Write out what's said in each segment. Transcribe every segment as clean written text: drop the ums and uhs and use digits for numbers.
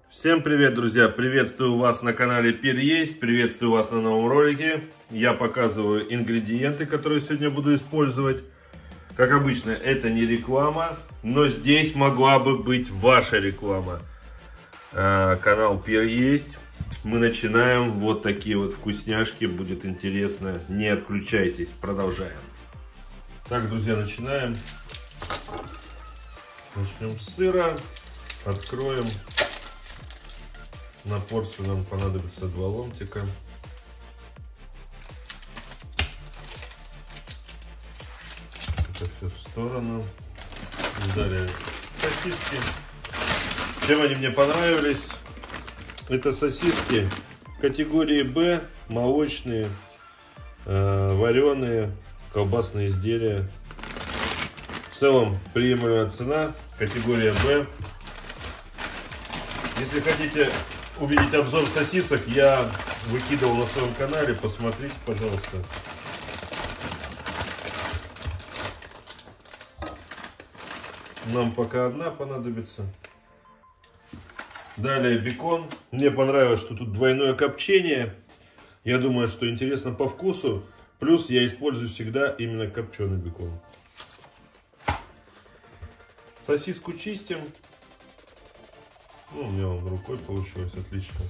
Всем привет, друзья! Приветствую вас на канале Пир Есть, приветствую вас на новом ролике. Я показываю ингредиенты, которые сегодня буду использовать. Как обычно, это не реклама, но здесь могла бы быть ваша реклама. Канал Пир Есть. Мы начинаем. Вот такие вот вкусняшки, будет интересно. Не отключайтесь, продолжаем. Так, друзья, начинаем. Начнем с сыра. Откроем. На порцию нам понадобится 2 ломтика. Это все в сторону. Далее сосиски. Чем они мне понравились? Это сосиски категории Б, молочные, вареные, колбасные изделия. В целом приемлемая цена, категория Б. Если хотите увидеть обзор сосисок, я выкидывал на своем канале, посмотрите, пожалуйста. Нам пока одна понадобится. Далее бекон. Мне понравилось, что тут двойное копчение. Я думаю, что интересно по вкусу. Плюс я использую всегда именно копченый бекон. Сосиску чистим. Ну, у меня он рукой получилось, отлично.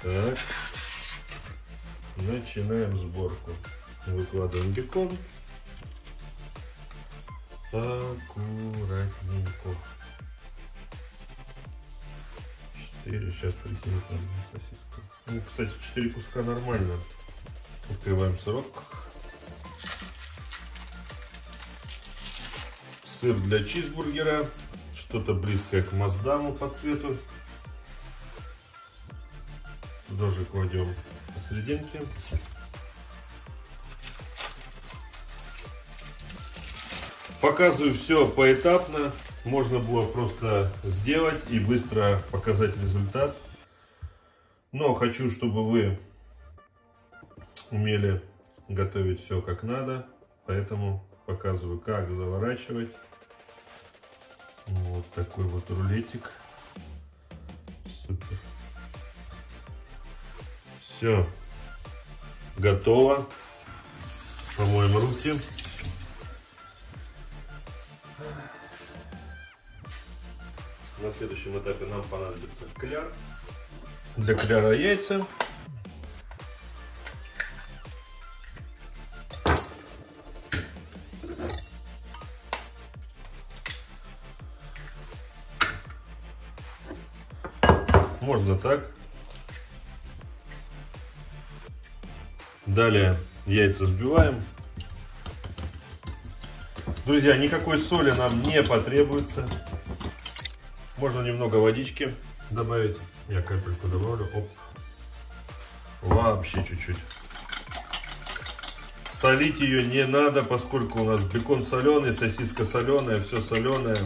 Так. Начинаем сборку. Выкладываем бекон. Аккуратненько. 4. Сейчас прикинем сосиску. Ну, кстати, 4 куска нормально. Открываем сырок. Сыр для чизбургера. Что-то близкое к Маздаму по цвету. Туда же кладем посерединке. Показываю все поэтапно. Можно было просто сделать и быстро показать результат. Но хочу, чтобы вы умели готовить все как надо. Поэтому показываю, как заворачивать. Вот такой вот рулетик. Супер. Все. Готово. Помоем руки. На следующем этапе нам понадобится кляр. Для кляра яйца. Можно так. Далее яйца взбиваем. Друзья, никакой соли нам не потребуется. Можно немного водички добавить. Я капельку добавлю. Оп. Вообще чуть-чуть. Солить ее не надо, поскольку у нас бекон соленый, сосиска соленая, все соленое.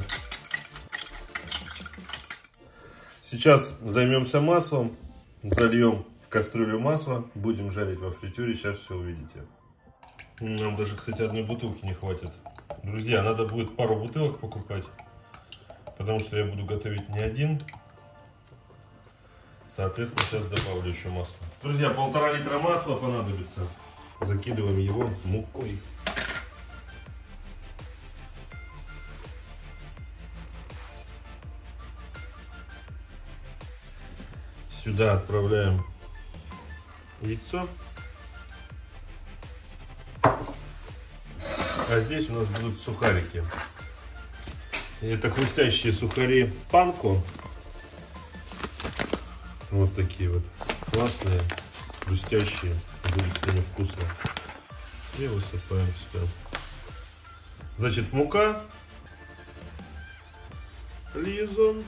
Сейчас займемся маслом. Зальем в кастрюлю масло. Будем жарить во фритюре. Сейчас все увидите. Нам даже, кстати, одной бутылки не хватит. Друзья, надо будет пару бутылок покупать. Потому что я буду готовить не один. Соответственно, сейчас добавлю еще масло. Друзья, 1,5 литра масла понадобится. Закидываем его мукой. Сюда отправляем яйцо. А здесь у нас будут сухарики. Это хрустящие сухари панко. Вот такие вот классные, хрустящие. Будет с ними вкусно. И высыпаем сюда. Значит, мука, лизон.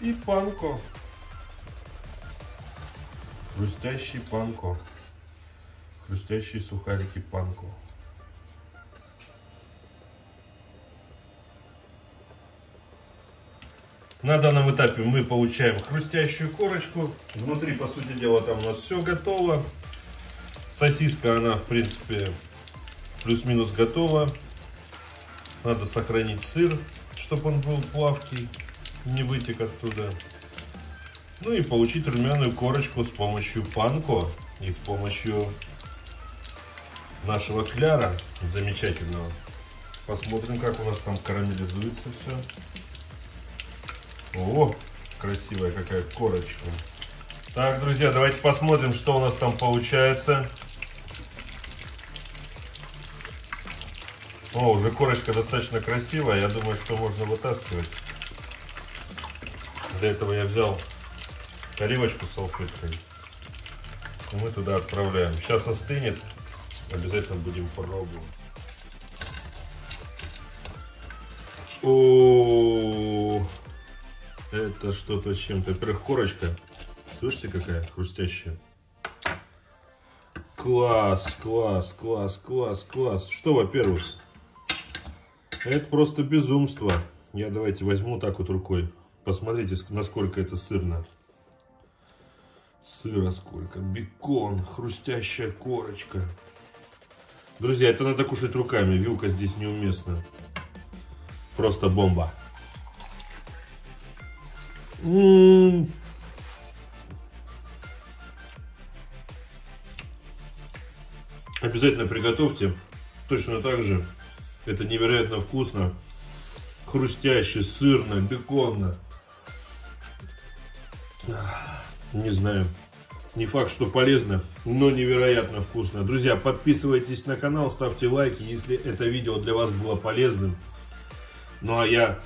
И панко. Хрустящий панко. Хрустящие сухарики панко. На данном этапе мы получаем хрустящую корочку. Внутри, по сути дела, там у нас все готово. Сосиска, она, в принципе, плюс-минус готово. Надо сохранить сыр, чтобы он был плавкий, не вытек оттуда. Ну и получить румяную корочку с помощью панко и с помощью нашего кляра замечательного. Посмотрим, как у нас там карамелизуется все. О, красивая какая корочка. Так, друзья, давайте посмотрим, что у нас там получается. О, уже корочка достаточно красивая. Я думаю, что можно вытаскивать. Для этого я взял тарелочку с салфеткой. И мы туда отправляем. Сейчас остынет. Обязательно будем пробовать. О, это что-то с чем-то. Во-первых, корочка. Слышите, какая хрустящая. Класс, класс, класс, класс, класс. Что, во-первых, это просто безумство. Я давайте возьму так вот рукой. Посмотрите, насколько это сырно. Сыра сколько. Бекон, хрустящая корочка. Друзья, это надо кушать руками. Вилка здесь неуместна. Просто бомба. Обязательно приготовьте. Точно так же. Это невероятно вкусно. Хрустяще, сырно, беконно. Не знаю. Не факт, что полезно, но невероятно вкусно. Друзья, подписывайтесь на канал, ставьте лайки, если это видео для вас было полезным. Ну а я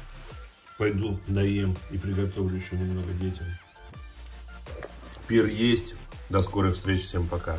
пойду доем и приготовлю еще немного детям. Пир есть. До скорых встреч. Всем пока.